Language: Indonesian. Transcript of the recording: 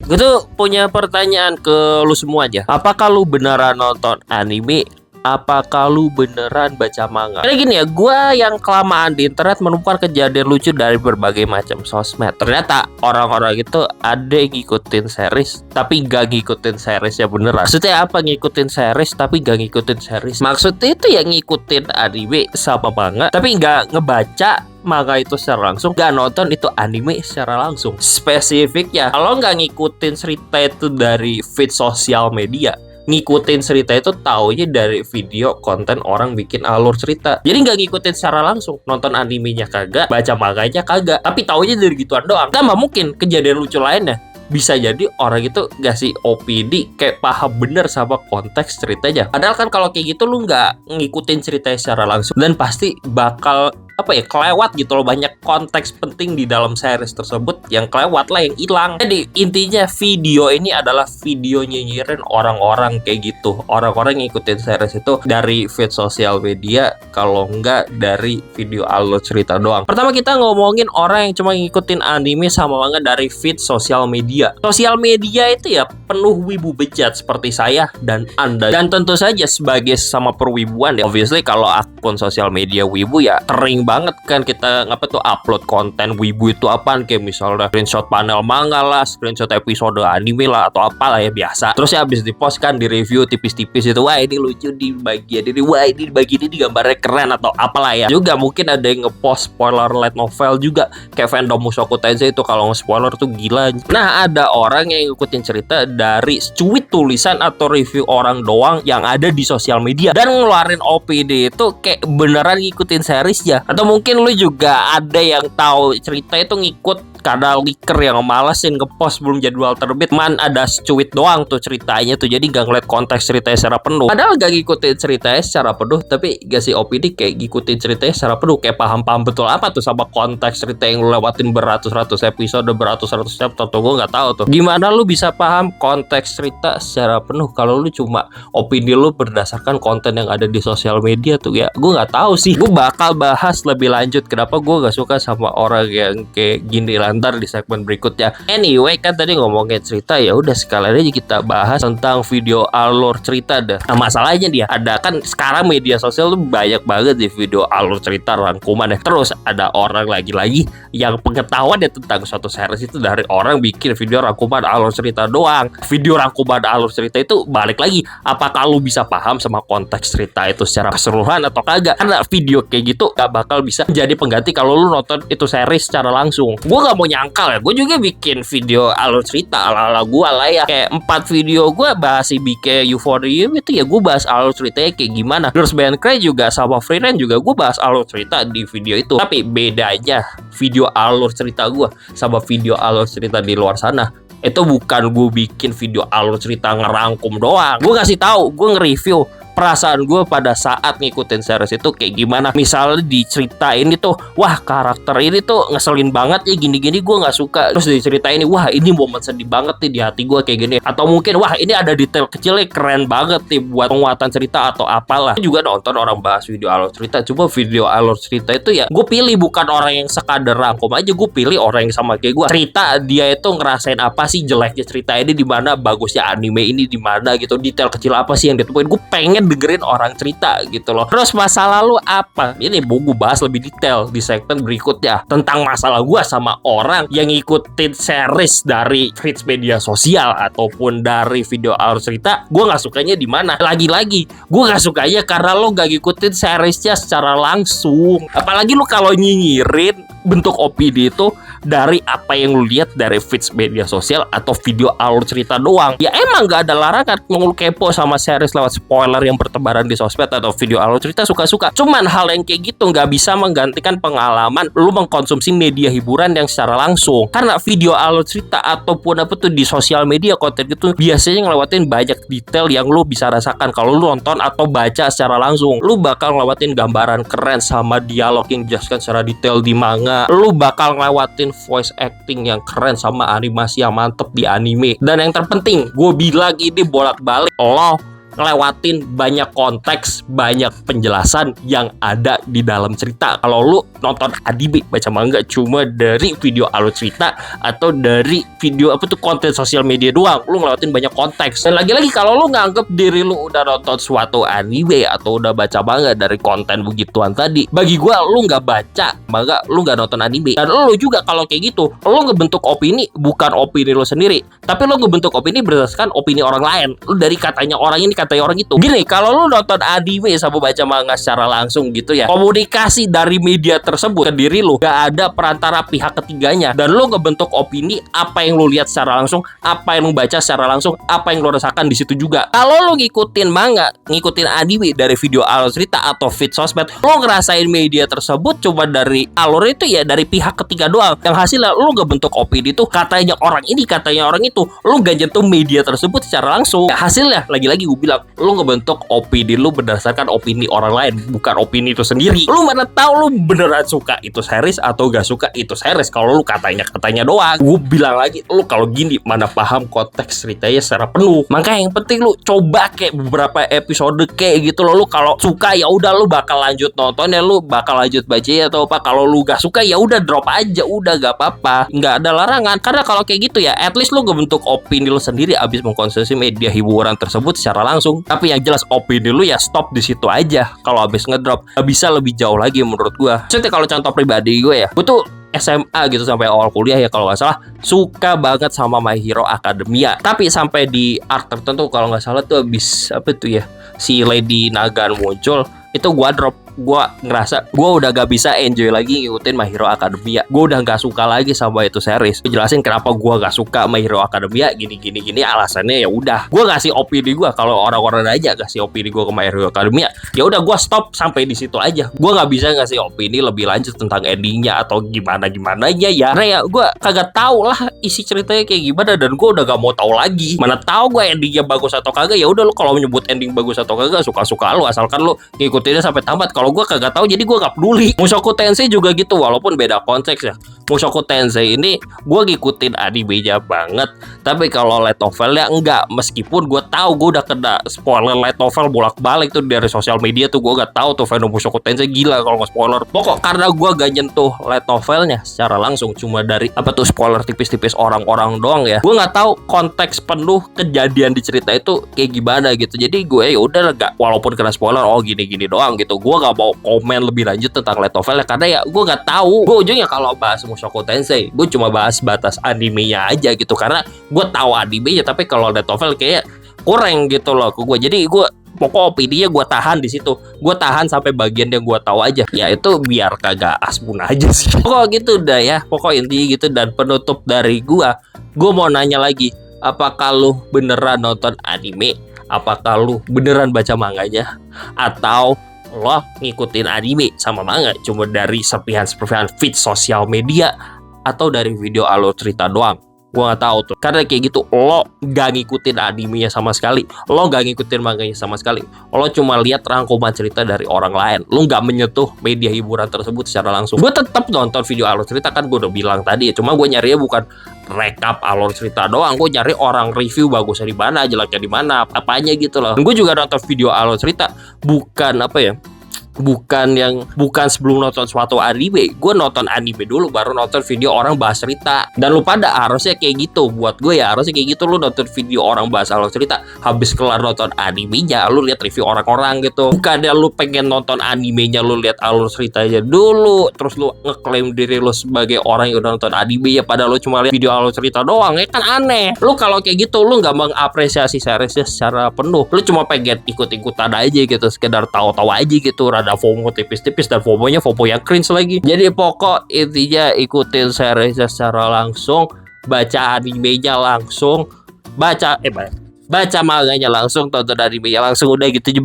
Gue tuh punya pertanyaan ke lu semua aja. Apakah lu beneran nonton anime? Apakah lu beneran baca manga? Karena gini ya, gue yang kelamaan di internet menemukan kejadian lucu dari berbagai macam sosmed. Ternyata orang-orang itu ada yang ngikutin series tapi gak ngikutin series ya beneran. Maksudnya apa ngikutin series tapi gak ngikutin series? Maksudnya itu ya ngikutin anime sama manga tapi gak ngebaca manga itu secara langsung, gak nonton itu anime secara langsung. Spesifiknya, kalau nggak ngikutin cerita itu dari feed sosial media, ngikutin cerita itu taunya dari video konten orang bikin alur cerita. Jadi nggak ngikutin secara langsung, nonton animenya kagak, baca manganya kagak, tapi taunya dari gituan doang. Kan mungkin kejadian lucu lainnya. Bisa jadi orang itu ngasih OPD kayak paham bener sama konteks ceritanya. Padahal kan kalau kayak gitu lu nggak ngikutin ceritanya secara langsung dan pasti bakal kelewat gitu loh, banyak konteks penting di dalam series tersebut yang kelewat lah, yang hilang. Jadi intinya video ini adalah video nyinyirin orang-orang kayak gitu, orang-orang yang ngikutin series itu dari feed sosial media, kalau enggak dari video alur cerita doang. Pertama kita ngomongin orang yang cuma ngikutin anime sama manga dari feed sosial media. Sosial media itu ya penuh wibu bejat seperti saya dan Anda, dan tentu saja sebagai sesama perwibuan ya, obviously kalau akun sosial media wibu ya sering banget kan kita upload konten wibu itu apaan, kayak misalnya screenshot panel manga lah, screenshot episode anime lah, atau apalah ya biasa. Terus ya habis dipost kan, di review tipis-tipis itu, wah ini lucu di bagian ini, wah ini di bagian ini gambarnya keren atau apalah ya. Juga mungkin ada yang ngepost spoiler light novel juga, kayak fandom Mushoku Tensei itu kalau nge-spoiler tuh gila. Nah ada orang yang ngikutin cerita dari cuit tulisan atau review orang doang yang ada di sosial media dan ngeluarin OPD itu kayak beneran ngikutin series ya. Atau mungkin lu juga ada yang tahu cerita itu ngikut karena leaker yang malesin ngepost belum jadwal terbit, ada cuit doang tuh ceritanya tuh, jadi gak ngeliat konteks ceritanya secara penuh. Padahal gak ngikutin ceritanya secara penuh, tapi gak sih OPD kayak ngikutin ceritanya secara penuh, kayak paham-paham betul apa tuh sama konteks cerita yang lu lewatin beratus-ratus episode, beratus-ratus chapter tuh. Gue gak tahu tuh gimana lu bisa paham konteks cerita secara penuh kalau lu cuma opini lu berdasarkan konten yang ada di sosial media tuh ya. Gue gak tahu sih, gue bakal bahas lebih lanjut kenapa gue gak suka sama orang yang kayak gini ntar di segmen berikutnya. Anyway, kan tadi ngomongin cerita, ya udah sekalian aja kita bahas tentang video alur cerita dah. Nah masalahnya dia ada kan sekarang media sosial tuh banyak banget di video alur cerita rangkuman ya. Terus ada orang lagi-lagi yang pengetahuan ya tentang suatu series itu dari orang bikin video rangkuman alur cerita doang. Video rangkuman alur cerita itu balik lagi, apakah lu bisa paham sama konteks cerita itu secara keseluruhan atau kagak? Karena video kayak gitu gak bakal bisa jadi pengganti kalau lu nonton itu series secara langsung. Gue gak mau nyangkal ya, gue juga bikin video alur cerita ala-ala gue lah ya. Kayak 4 video gue bahas IBK Euphoria itu ya, gue bahas alur ceritanya kayak gimana. Terus Band Cry juga sama Freelance juga gue bahas alur cerita di video itu. Tapi bedanya video alur cerita gue sama video alur cerita di luar sana, itu bukan gue bikin video alur cerita ngerangkum doang. Gue kasih tahu, gue nge-review perasaan gue pada saat ngikutin series itu kayak gimana. Misalnya diceritain itu, wah karakter ini tuh ngeselin banget ya, gini-gini gue gak suka. Terus diceritain, wah ini momen sedih banget nih di hati gue kayak gini. Atau mungkin, wah ini ada detail kecilnya keren banget nih buat penguatan cerita atau apalah. Gue juga nonton orang bahas video alur cerita. Coba video alur cerita itu ya, gue pilih bukan orang yang sekadar rangkum aja, gue pilih orang yang sama kayak gue. Cerita dia itu ngerasain apa sih, jeleknya cerita ini di mana, bagusnya anime ini di mana gitu, detail kecil apa sih yang ditemuin. Gue pengen dengerin orang cerita gitu loh. Terus masa lalu apa? Ini mau gue bahas lebih detail di segmen berikutnya tentang masalah gue sama orang yang ngikutin series dari feeds media sosial ataupun dari video alur cerita. Gue nggak sukanya di mana? Lagi-lagi, gue nggak sukanya karena lo nggak ngikutin seriesnya secara langsung. Apalagi lo kalau nyinyirin bentuk opini itu dari apa yang lu lihat dari feeds media sosial atau video alur cerita doang. Ya emang gak ada larangan mau kepo sama series lewat spoiler yang bertebaran di sosmed atau video alur cerita, suka-suka. Cuman hal yang kayak gitu gak bisa menggantikan pengalaman lu mengkonsumsi media hiburan yang secara langsung. Karena video alur cerita ataupun apa tuh di sosial media konten itu biasanya ngelewatin banyak detail yang lu bisa rasakan kalau lu nonton atau baca secara langsung. Lu bakal ngelewatin gambaran keren sama dialog yang dijelaskan secara detail di manga. Lu bakal ngelewatin voice acting yang keren sama animasi yang mantep di anime. Dan yang terpenting, gue bilang ini bolak-balik, lo ngelewatin banyak konteks, banyak penjelasan yang ada di dalam cerita. Kalau lu nonton anime baca manga cuma dari video alur cerita atau dari video konten sosial media doang, lu ngelewatin banyak konteks. Dan lagi-lagi kalau lu nganggep diri lu udah nonton suatu anime atau udah baca manga dari konten begituan tadi, bagi gua lu nggak baca manga, lu nggak nonton anime. Dan lu juga kalau kayak gitu, lu ngebentuk opini bukan opini lu sendiri, tapi lu ngebentuk opini berdasarkan opini orang lain. Lu dari katanya orang ini, katanya orang itu. Gini, kalau lu nonton anime sama baca manga secara langsung gitu ya, komunikasi dari media tersebut ke diri lu gak ada perantara pihak ketiganya, dan lu ngebentuk opini apa yang lu lihat secara langsung, apa yang lu baca secara langsung, apa yang lu rasakan di situ juga. Kalau lu ngikutin manga, ngikutin anime dari video alur cerita atau feed sosmed, lu ngerasain media tersebut cuma dari alur itu ya, dari pihak ketiga doang. Yang hasilnya lu ngebentuk opini tuh katanya orang ini, katanya orang itu, lu gak nyentuh media tersebut secara langsung. Hasilnya lagi-lagi gue bilang, lu ngebentuk opini lu berdasarkan opini orang lain, bukan opini itu sendiri. Lu mana tahu lu beneran suka itu series atau gak suka itu series kalau lu katanya doang. Gue bilang lagi, lu kalau gini mana paham konteks ceritanya secara penuh. Makanya yang penting lu coba kayak beberapa episode kayak gitu loh. Lu kalau suka ya udah lu bakal lanjut nonton ya, lu bakal lanjut baca ya atau apa. Kalau lu gak suka ya udah drop aja, udah gak apa-apa, nggak ada larangan. Karena kalau kayak gitu ya, at least lu ngebentuk opini lu sendiri abis mengkonsumsi media hiburan tersebut secara langsung. Tapi yang jelas opini lu ya stop di situ aja. Kalau abis ngedrop gak bisa lebih jauh lagi menurut gua. Contohnya kalau contoh pribadi gue ya, gue tuh SMA gitu sampai awal kuliah ya kalau nggak salah, suka banget sama My Hero Academia. Tapi sampai di arc tertentu kalau nggak salah tuh abis si Lady Nagan muncul, itu gua drop. Gua ngerasa gua udah gak bisa enjoy lagi ngikutin My Hero Academia. Gua udah gak suka lagi sama itu series. Jelasin kenapa gua gak suka My Hero Academia, gini alasannya. Ya udah, gua ngasih opini gua. Kalau orang-orang aja kasih opini gua ke My Hero Academia, ya udah gua stop sampai di situ aja. Gua gak bisa ngasih opini lebih lanjut tentang endingnya atau gimana ya. Karena ya gua kagak tahu lah isi ceritanya kayak gimana, dan gua udah gak mau tahu lagi. Mana tahu gua endingnya bagus atau kagak. Ya udah, lu kalau menyebut ending bagus atau kagak suka-suka lu, asalkan lu ngikutinnya sampai tamat. Kalau gue kagak tahu, jadi gue gak peduli. Mushoku Tensei juga gitu, walaupun beda konteks ya. Mushoku Tensei ini gue ngikutin animenya banget, tapi kalau light novelnya enggak. Meskipun gue tahu gue udah kena spoiler light novel bolak-balik tuh dari sosial media tuh, gue gak tahu tuh fandom Mushoku Tensei gila kalau nggak spoiler. Pokok karena gue gak nyentuh light novelnya secara langsung, cuma dari spoiler tipis-tipis orang-orang doang ya. Gue nggak tahu konteks penuh kejadian di cerita itu kayak gimana gitu. Jadi gue ya udah gak, walaupun kena spoiler gini doang gitu, gue gak mau komen lebih lanjut tentang light novelnya karena ya gue nggak tahu. Gue ujungnya kalau bahas Mushoku Tensei, gue cuma bahas batas animenya aja gitu, karena gue tahu animenya, tapi kalau light novel kayak kurang gitu loh ke gue. Jadi gue pokok opininya gue tahan di situ. Gue tahan sampai bagian yang gue tahu aja. Ya itu biar kagak asbun aja sih. Pokok gitu dah ya. Pokok intinya gitu. Dan penutup dari gue mau nanya lagi, apakah lu beneran nonton anime? Apakah lu beneran baca manganya? Atau lo ngikutin anime sama manga cuma dari serpihan-serpihan feed sosial media atau dari video alur cerita doang? Gua nggak tahu tuh, karena kayak gitu lo gak ngikutin animenya sama sekali, lo gak ngikutin manganya sama sekali, lo cuma lihat rangkuman cerita dari orang lain, lo gak menyentuh media hiburan tersebut secara langsung. Gue tetap nonton video alur cerita, kan gue udah bilang tadi, cuma gue nyarinya bukan rekap alur cerita doang, gue nyari orang review bagusnya di mana, jeleknya di mana, apanya gitu loh. Gue juga nonton video alur cerita bukan bukan sebelum nonton suatu anime. Gue nonton anime dulu baru nonton video orang bahas cerita. Dan lu pada harusnya kayak gitu. Buat gue ya harusnya kayak gitu. Lu nonton video orang bahas alur cerita, habis kelar nonton animenya lu lihat review orang-orang gitu. Bukannya lu pengen nonton animenya lu lihat alur ceritanya dulu, terus lu ngeklaim diri lu sebagai orang yang udah nonton anime ya, padahal lu cuma lihat video alur cerita doang. Ya kan aneh. Lu kalau kayak gitu lu nggak mengapresiasi seriesnya secara penuh. Lu cuma pengen ikut-ikutan aja gitu, sekedar tahu-tahu aja gitu, ada FOMO tipis-tipis, dan FOMO-nya FOMO yang cringe lagi. Jadi pokok intinya ikutin seriesnya secara langsung, baca animenya langsung, baca manganya langsung, tonton animenya langsung, udah gitu.